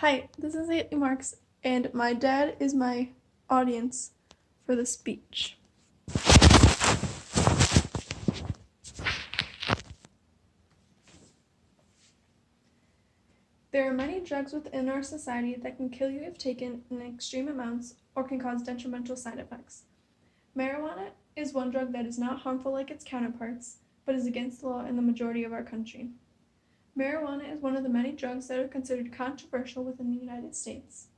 Hi, this is Haley Marks, and my dad is my audience for the speech. There are many drugs within our society that can kill you if taken in extreme amounts or can cause detrimental side effects. Marijuana is one drug that is not harmful like its counterparts, but is against the law in the majority of our country. Marijuana is one of the many drugs that are considered controversial within the United States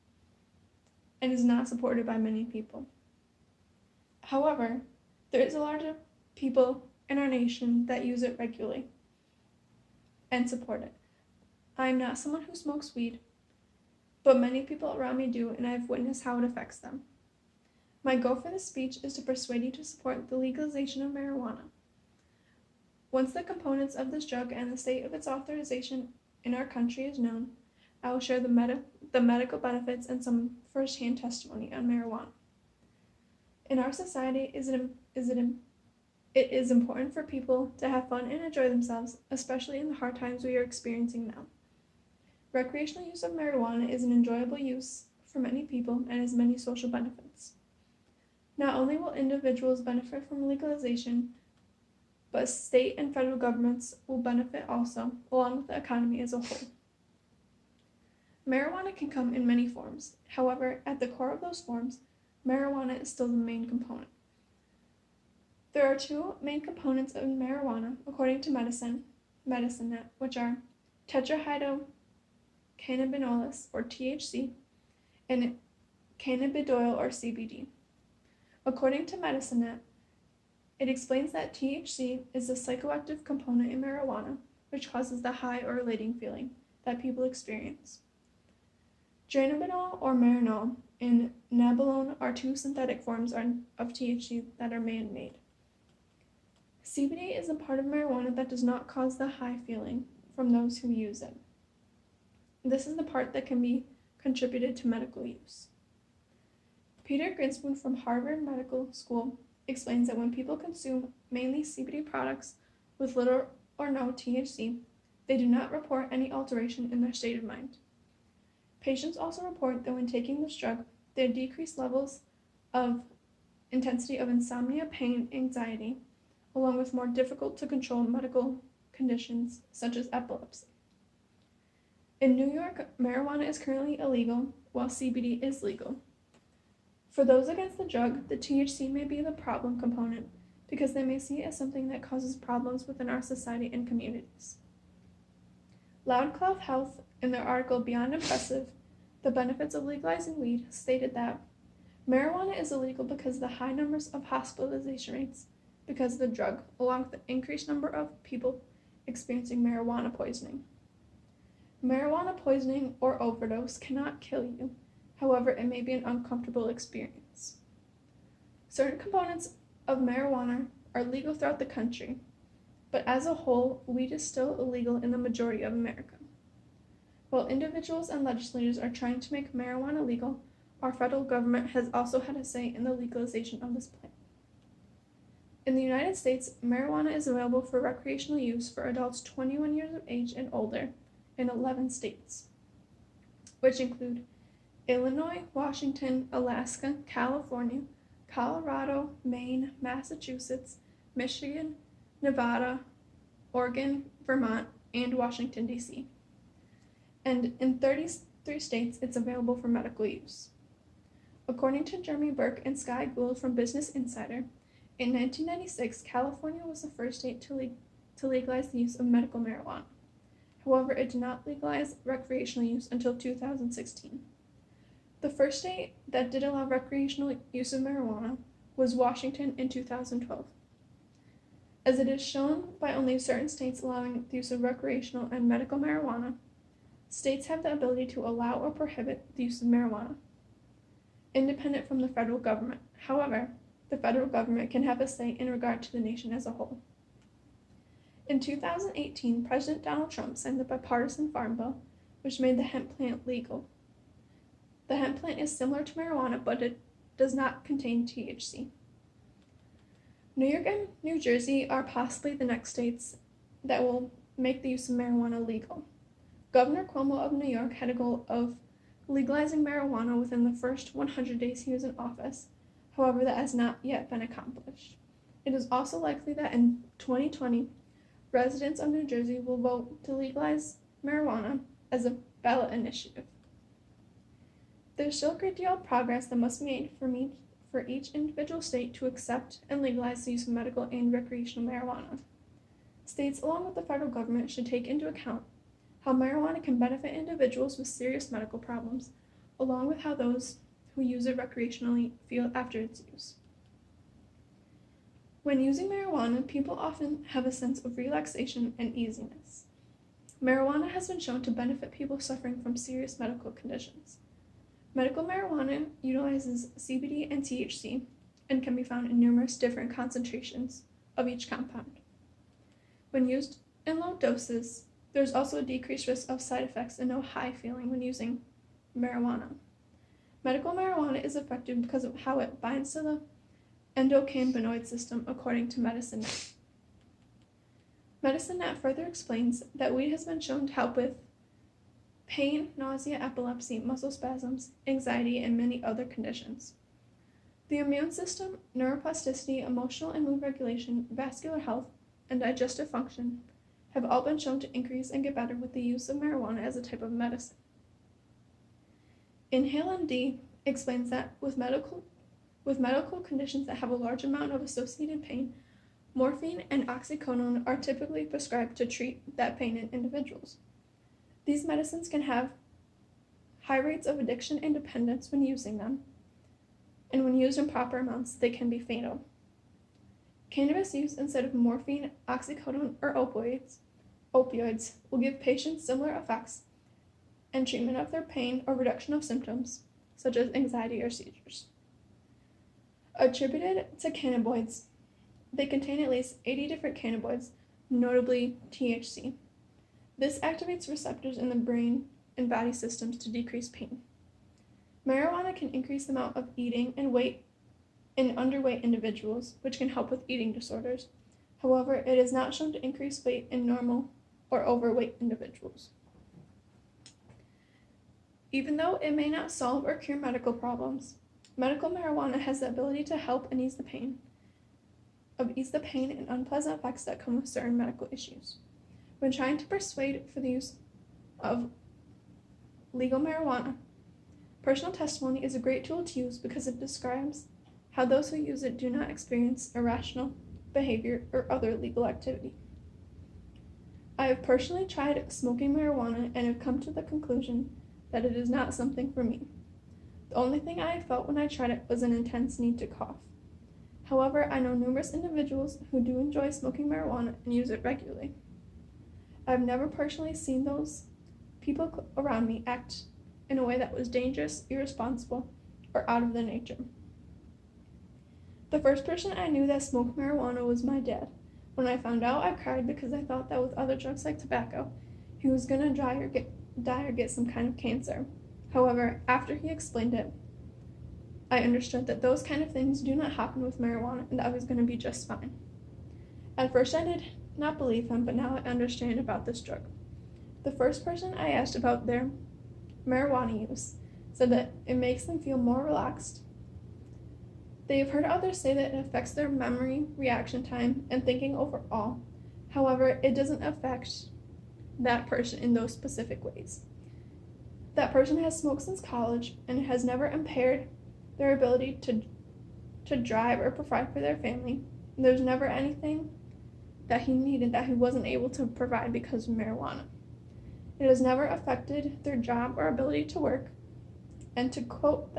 and is not supported by many people. However, there is a lot of people in our nation that use it regularly and support it. I am not someone who smokes weed, but many people around me do, and I have witnessed how it affects them. My goal for this speech is to persuade you to support the legalization of marijuana. Once the components of this drug and the state of its authorization in our country is known, I will share the medical benefits and some first-hand testimony on marijuana. In our society, it is important for people to have fun and enjoy themselves, especially in the hard times we are experiencing now. Recreational use of marijuana is an enjoyable use for many people and has many social benefits. Not only will individuals benefit from legalization, but state and federal governments will benefit also, along with the economy as a whole. Marijuana can come in many forms. However, at the core of those forms, marijuana is still the main component. There are two main components of marijuana, according to MedicineNet, which are tetrahydrocannabinol, or THC, and cannabidiol, or CBD. According to MedicineNet, it explains that THC is the psychoactive component in marijuana, which causes the high or elating feeling that people experience. Dronabinol or Marinol and Nabilone are two synthetic forms of THC that are man-made. CBD is a part of marijuana that does not cause the high feeling from those who use it. This is the part that can be contributed to medical use. Peter Grinspoon from Harvard Medical School explains that when people consume mainly CBD products with little or no THC, they do not report any alteration in their state of mind. Patients also report that when taking this drug, there are decreased levels of intensity of insomnia, pain, anxiety, along with more difficult to control medical conditions such as epilepsy. In New York, marijuana is currently illegal, while CBD is legal. For those against the drug, the THC may be the problem component because they may see it as something that causes problems within our society and communities. Loudcloth Health, in their article Beyond Impressive, The Benefits of Legalizing Weed, stated that marijuana is illegal because of the high numbers of hospitalization rates because of the drug, along with the increased number of people experiencing marijuana poisoning. Marijuana poisoning or overdose cannot kill you. However, it may be an uncomfortable experience. Certain components of marijuana are legal throughout the country, but as a whole, weed is still illegal in the majority of America. While individuals and legislators are trying to make marijuana legal, our federal government has also had a say in the legalization of this plant. In the United States, marijuana is available for recreational use for adults 21 years of age and older in 11 states, which include Illinois, Washington, Alaska, California, Colorado, Maine, Massachusetts, Michigan, Nevada, Oregon, Vermont, and Washington, D.C. And in 33 states, it's available for medical use. According to Jeremy Burke and Sky Gould from Business Insider, in 1996, California was the first state to legalize the use of medical marijuana. However, it did not legalize recreational use until 2016. The first state that did allow recreational use of marijuana was Washington in 2012. As it is shown by only certain states allowing the use of recreational and medical marijuana, states have the ability to allow or prohibit the use of marijuana, independent from the federal government. However, the federal government can have a say in regard to the nation as a whole. In 2018, President Donald Trump signed the Bipartisan Farm Bill, which made the hemp plant legal. The hemp plant is similar to marijuana, but it does not contain THC. New York and New Jersey are possibly the next states that will make the use of marijuana legal. Governor Cuomo of New York had a goal of legalizing marijuana within the first 100 days he was in office. However, that has not yet been accomplished. It is also likely that in 2020, residents of New Jersey will vote to legalize marijuana as a ballot initiative. There's still a great deal of progress that must be made for each individual state to accept and legalize the use of medical and recreational marijuana. States, along with the federal government, should take into account how marijuana can benefit individuals with serious medical problems, along with how those who use it recreationally feel after its use. When using marijuana, people often have a sense of relaxation and easiness. Marijuana has been shown to benefit people suffering from serious medical conditions. Medical marijuana utilizes CBD and THC and can be found in numerous different concentrations of each compound. When used in low doses, there is also a decreased risk of side effects and no high feeling when using marijuana. Medical marijuana is effective because of how it binds to the endocannabinoid system, according to MedicineNet. MedicineNet further explains that weed has been shown to help with pain, nausea, epilepsy, muscle spasms, anxiety, and many other conditions. The immune system, neuroplasticity, emotional and mood regulation, vascular health, and digestive function have all been shown to increase and get better with the use of marijuana as a type of medicine. InhaleMD explains that with medical conditions that have a large amount of associated pain, morphine and oxycodone are typically prescribed to treat that pain in individuals. These medicines can have high rates of addiction and dependence when using them, and when used in proper amounts, they can be fatal. Cannabis use instead of morphine, oxycodone, or opioids will give patients similar effects and treatment of their pain or reduction of symptoms, such as anxiety or seizures. Attributed to cannabinoids, they contain at least 80 different cannabinoids, notably THC. This activates receptors in the brain and body systems to decrease pain. Marijuana can increase the amount of eating and weight in underweight individuals, which can help with eating disorders. However, it is not shown to increase weight in normal or overweight individuals. Even though it may not solve or cure medical problems, medical marijuana has the ability to help and ease the pain and unpleasant effects that come with certain medical issues. When trying to persuade for the use of legal marijuana, personal testimony is a great tool to use because it describes how those who use it do not experience irrational behavior or other illegal activity. I have personally tried smoking marijuana and have come to the conclusion that it is not something for me. The only thing I felt when I tried it was an intense need to cough. However, I know numerous individuals who do enjoy smoking marijuana and use it regularly. I've never personally seen those people around me act in a way that was dangerous, irresponsible, or out of their nature. The first person I knew that smoked marijuana was my dad. When I found out, I cried because I thought that with other drugs like tobacco, he was going to die or get some kind of cancer. However, after he explained it, I understood that those kind of things do not happen with marijuana and that I was going to be just fine. At first, I did not believe him, but now I understand about this drug. The first person I asked about their marijuana use said that it makes them feel more relaxed. They have heard others say that it affects their memory, reaction time, and thinking overall. However, it doesn't affect that person in those specific ways. That person has smoked since college and has never impaired their ability to drive or provide for their family. There's never anything that he needed that he wasn't able to provide because of marijuana. It has never affected their job or ability to work, and to quote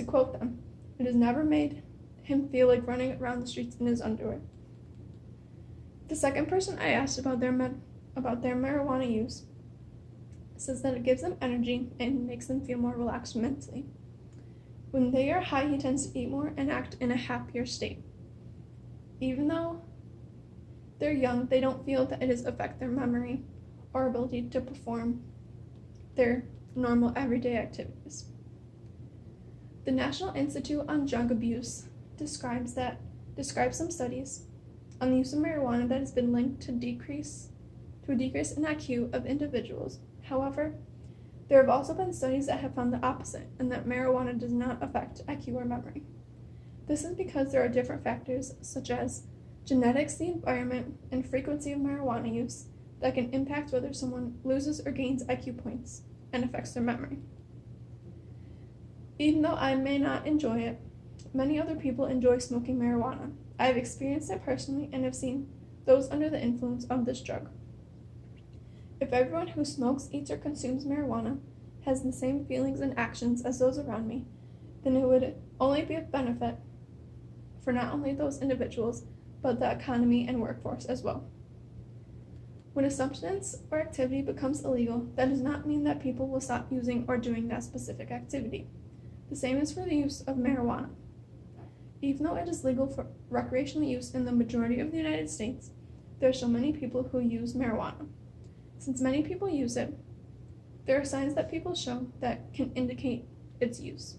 them, it has never made him feel like running around the streets in his underwear. The second person I asked about their marijuana use says that it gives them energy and makes them feel more relaxed mentally. When they are high, he tends to eat more and act in a happier state. Even though they're young, they don't feel that it has affected their memory or ability to perform their normal everyday activities. The National Institute on Drug Abuse describes some studies on the use of marijuana that has been linked to a decrease in IQ of individuals. However, There have also been studies that have found the opposite, and that marijuana does not affect IQ or memory. This is because there are different factors, such as genetics, the environment, and frequency of marijuana use, that can impact whether someone loses or gains IQ points and affects their memory. Even though I may not enjoy it, many other people enjoy smoking marijuana. I have experienced it personally and have seen those under the influence of this drug. If everyone who smokes, eats, or consumes marijuana has the same feelings and actions as those around me, then it would only be of benefit for not only those individuals, but the economy and workforce as well. When a substance or activity becomes illegal, that does not mean that people will stop using or doing that specific activity. The same is for the use of marijuana. Even though it is legal for recreational use in the majority of the United States, there are so many people who use marijuana. Since many people use it, there are signs that people show that can indicate its use.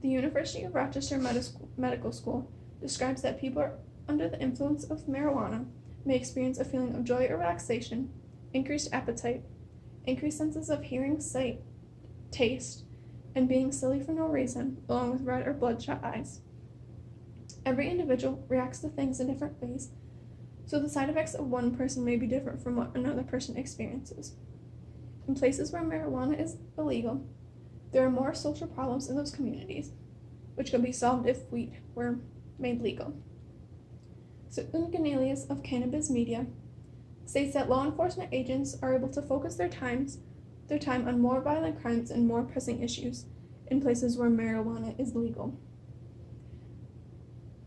The University of Rochester Medical School describes that people are under the influence of marijuana may experience a feeling of joy or relaxation, increased appetite, increased senses of hearing, sight, taste, and being silly for no reason, along with red or bloodshot eyes. Every individual reacts to things in different ways, so the side effects of one person may be different from what another person experiences. In places where marijuana is illegal, there are more social problems in those communities, which could be solved if weed were made legal. So Unganelius of Cannabis Media states that law enforcement agents are able to focus their time on more violent crimes and more pressing issues in places where marijuana is legal.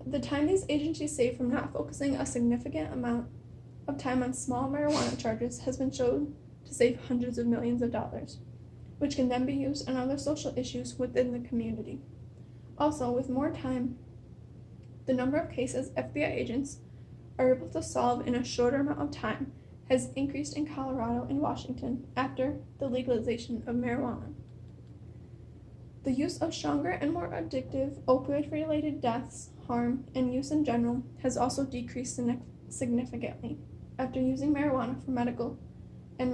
The time these agencies save from not focusing a significant amount of time on small marijuana charges has been shown to save hundreds of millions of dollars, which can then be used on other social issues within the community. Also, with more time, the number of cases FBI agents are able to solve in a shorter amount of time has increased in Colorado and Washington after the legalization of marijuana. The use of stronger and more addictive opioid-related deaths, harm, and use in general has also decreased significantly after using marijuana for medical and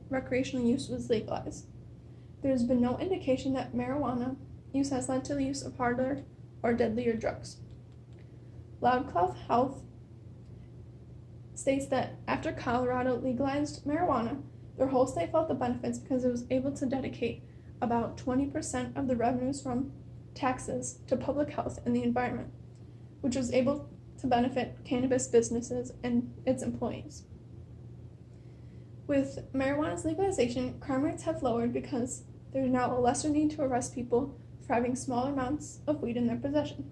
recreational use was legalized. There has been no indication that marijuana use has led to the use of harder or deadlier drugs. Loudcloth Health states that after Colorado legalized marijuana, their whole state felt the benefits because it was able to dedicate about 20% of the revenues from taxes to public health and the environment, which was able to benefit cannabis businesses and its employees. With marijuana's legalization, crime rates have lowered because there is now a lesser need to arrest people for having small amounts of weed in their possession.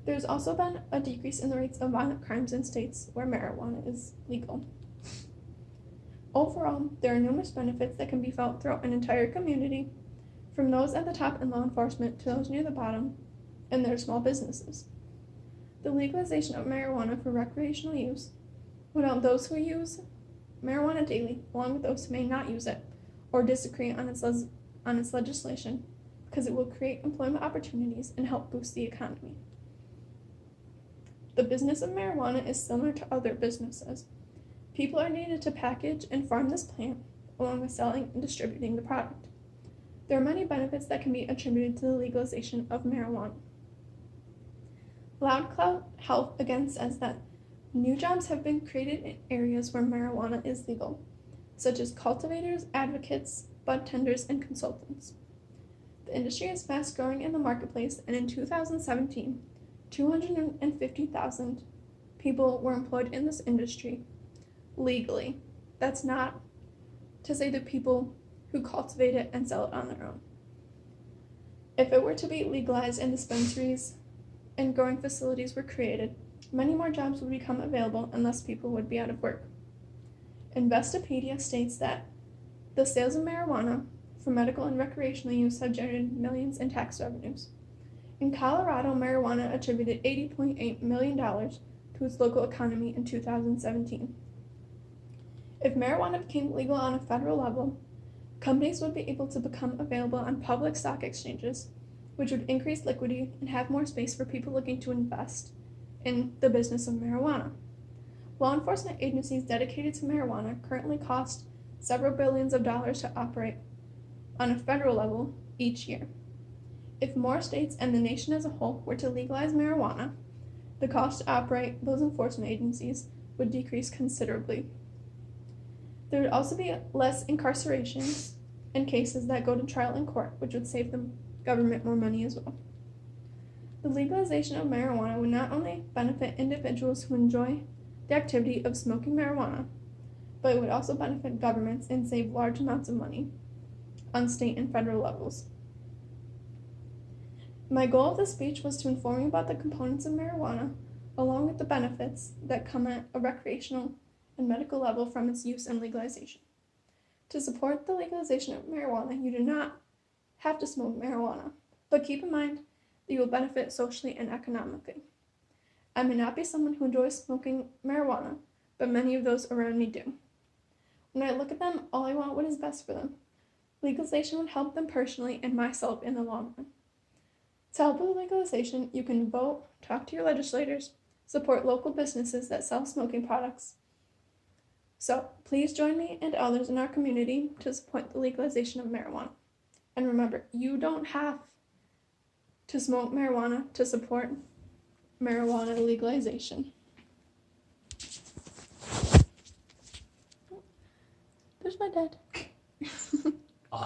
There has also been a decrease in the rates of violent crimes in states where marijuana is legal. Overall, there are numerous benefits that can be felt throughout an entire community, from those at the top in law enforcement to those near the bottom and their small businesses. The legalization of marijuana for recreational use would help those who use marijuana daily, along with those who may not use it or disagree on its legislation, because it will create employment opportunities and help boost the economy. The business of marijuana is similar to other businesses. People are needed to package and farm this plant, along with selling and distributing the product. There are many benefits that can be attributed to the legalization of marijuana. Loudcloth Health again says that new jobs have been created in areas where marijuana is legal, such as cultivators, advocates, bud tenders, and consultants. The industry is fast growing in the marketplace, and in 2017, 250,000 people were employed in this industry legally. That's not to say the people who cultivate it and sell it on their own. If it were to be legalized and dispensaries and growing facilities were created, many more jobs would become available and less people would be out of work. Investopedia states that the sales of marijuana for medical and recreational use have generated millions in tax revenues. In Colorado, marijuana attributed $80.8 million to its local economy in 2017. If marijuana became legal on a federal level, companies would be able to become available on public stock exchanges, which would increase liquidity and have more space for people looking to invest in the business of marijuana. Law enforcement agencies dedicated to marijuana currently cost several billions of dollars to operate, on a federal level each year. If more states and the nation as a whole were to legalize marijuana, the cost to operate those enforcement agencies would decrease considerably. There would also be less incarcerations and cases that go to trial in court, which would save the government more money as well. The legalization of marijuana would not only benefit individuals who enjoy the activity of smoking marijuana, but it would also benefit governments and save large amounts of money on state and federal levels. My goal of this speech was to inform you about the components of marijuana, along with the benefits that come at a recreational and medical level from its use and legalization. To support the legalization of marijuana, you do not have to smoke marijuana, but keep in mind that you will benefit socially and economically. I may not be someone who enjoys smoking marijuana, but many of those around me do. When I look at them, all I want what is best for them. Legalization would help them personally and myself in the long run. To help with legalization, you can vote, talk to your legislators, support local businesses that sell smoking products. So please join me and others in our community to support the legalization of marijuana. And remember, you don't have to smoke marijuana to support marijuana legalization. There's my dad.